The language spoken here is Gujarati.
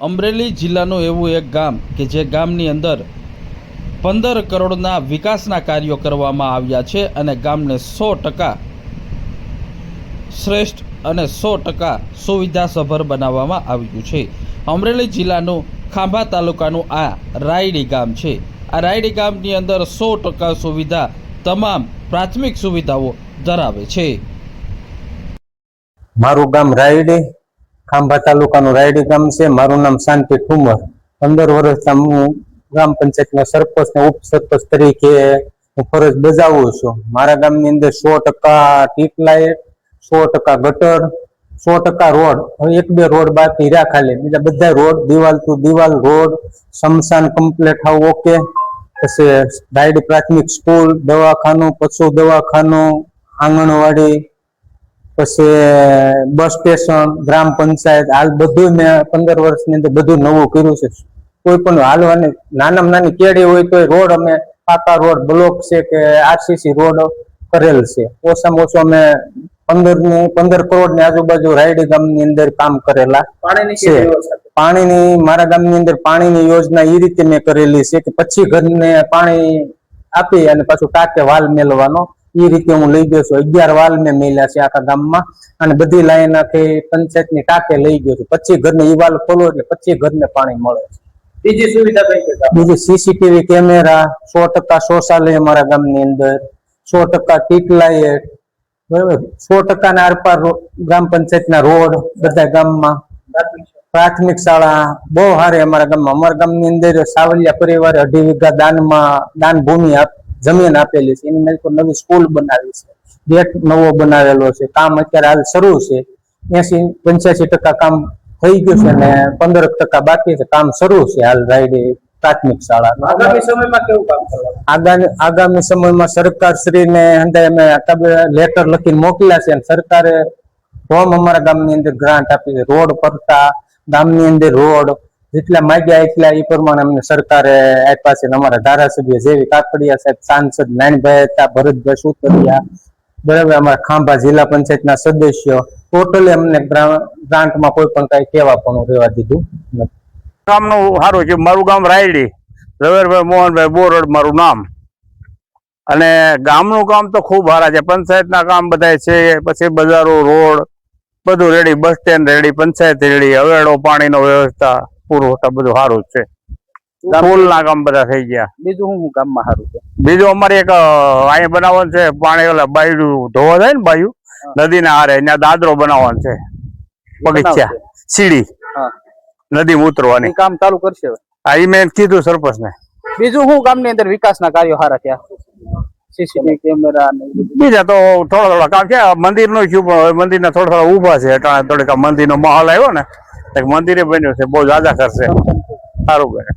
અમરેલી જિલ્લાનું એવું એક ગામ કે જે ગામની અંદર 15 કરોડના વિકાસના કાર્યો કરવામાં આવ્યા છે અને ગામને 100% શ્રેષ્ઠ અને 100% સુવિધાસભર બનાવવામાં આવ્યું છે। અમરેલી જિલ્લાનું ખાંભા તાલુકાનું આ રાયડી ગામ છે। આ રાયડી ગામની અંદર 100% સુવિધા તમામ પ્રાથમિક સુવિધાઓ ધરાવે છે। મારું ગામ રાયડી ખાંભા તાલુકાનું રાયડી ગામ છે। મારું નામ શાંતિ ઠુમર। 15 વર્ષથી હું ગ્રામ પંચાયતના સરપંચ ને ઉપસરપંચ તરીકે હું ફરજ બજાવું છું। મારા ગામની અંદર 100% સ્ટ્રીટ લાઇટ, 100% ગટર, 100% રોડ, એક બે રોડ બાકી રહ્યા ખાલી, બીજા બધા રોડ દિવાલ ટુ દિવાલ રોડ, શમશાન કમ્પ્લીટ હાવ ઓકે। પછી રાયડી પ્રાથમિક સ્કૂલ, દવાખાનું, પશુ દવાખાનું, આંગણવાડી, પછી બસ સ્ટેશન, ગ્રામ પંચાયત, હાલ બધું મેં 15 વર્ષની અંદર બધું નવું કર્યું છે। કોઈ પણ હાલવાની નાનામાં નાની કેડી હોય તો રોડ અમે પાકા રોડ, બ્લોક છે કે આરસીસી રોડ કરેલ છે। ઓછામાં ઓછો અમે 15 કરોડની આજુબાજુ રાયડી ગામની અંદર કામ કરેલા છે। પાણીની મારા ગામની અંદર પાણીની યોજના એ રીતે મેં કરેલી છે કે 25 ઘરને પાણી આપી અને પાછું ટાંકે વાલ મેળવાનો, એ રીતે હું લઈ ગયો છું। 11 વાલ મેં મેલ્યા છે આખા ગામમાં અને બધી લાઈન આખી પંચાયતની ટાંકે લઈ ગયો છું। 25 ઘરને ઈ વાલ ખોલો એટલે 25 ઘરને પાણી મળે છે। બીજી સુવિધા કઈ છે? બીજી સીસીટીવી કેમેરા, 100% શૌચાલય અમારા ગામની અંદર, 100% સ્ટ્રીટ લાઇટ, બરાબર, 100% ના આરપાર ગ્રામ પંચાયતના રોડ બધા ગામમાં, પ્રાથમિક શાળા બહુ સારી અમારા ગામમાં। અમારા ગામની અંદર સાવલિયા પરિવારે 2.5 વીઘા દાન ભૂમિ જમીન આપેલી છે। એની મેં તો નવી સ્કૂલ બનાવી છે, ગેટ નવો બનાવેલો છે। કામ અત્યારે હાલ શરૂ છે। 80-85% કામ થઈ ગયું છે અને 15% બાકી છે। કામ શરૂ છે હાલ રાયડી પ્રાથમિક શાળા। આગામી સમયમાં કેવું કામ કરવાનું? આગામી સમયમાં સરકાર શ્રીને અમે લેટર લખીને મોકલ્યા છે અને સરકારે ફોર્મ અમારા ગામની અંદર ગ્રાન્ટ આપી છે। રોડ પડતા ગામની અંદર રોડ જેટલા માંગ્યા એટલા એ પ્રમાણે અમને સરકારે આપ્યા છે। અમારા ધારાસભ્ય જેવી કાકડિયા સાહેબ, સાંસદ નાનભાઈ હતા, ભરતભાઈ સુતરિયા, બરાબર, અમારા ખાંભા જિલ્લા પંચાયતના સદસ્યો, ટોટલી અમને ગ્રાન્ટમાં કોઈ પણ કઈ કહેવા પણ રહેવા દીધું નથી। ગામનું સારું છે। મારું ગામ રાયડી, ઝવેરભાઈ મોહનભાઈ બોરડ મારું નામ। અને ગામનું કામ તો ખૂબ સારા છે। પંચાયતના કામ બધા છે, પછી બજારો, રોડ બધું ready, bus stand ready, panchayat ready, હવેડો પાણીનો વ્યવસ્થા પુરવઠા બધું સારું જ છે। સ્કૂલના કામ બધા થઈ ગયા। બીજું શું ગામમાં સારું છે? બીજું અમારે એક અહીંયા બનાવવાનું છે, પાણી ઓલા બાયુ ધોવા જાય ને, બાયુ નદીના હારે ત્યાં દાદરો બનાવવાનો છે, બગીચા સીડી નદી ઉતરવાની, કામ ચાલુ કરશે? હા, એ મેં કીધું સરપંચ ને। બીજું શું ગામની અંદર વિકાસના કાર્યો સારા થયા? સીસીટીવી કેમેરા બીજા તો થોડા કામ છે। મંદિર નું થયું પણ મંદિરના થોડા ઉભા છે। થોડીક મંદિર નો માહોલ આવ્યો ને, મંદિરે બન્યું છે, બહુ જ્યાદા કરશે, સારું કરે।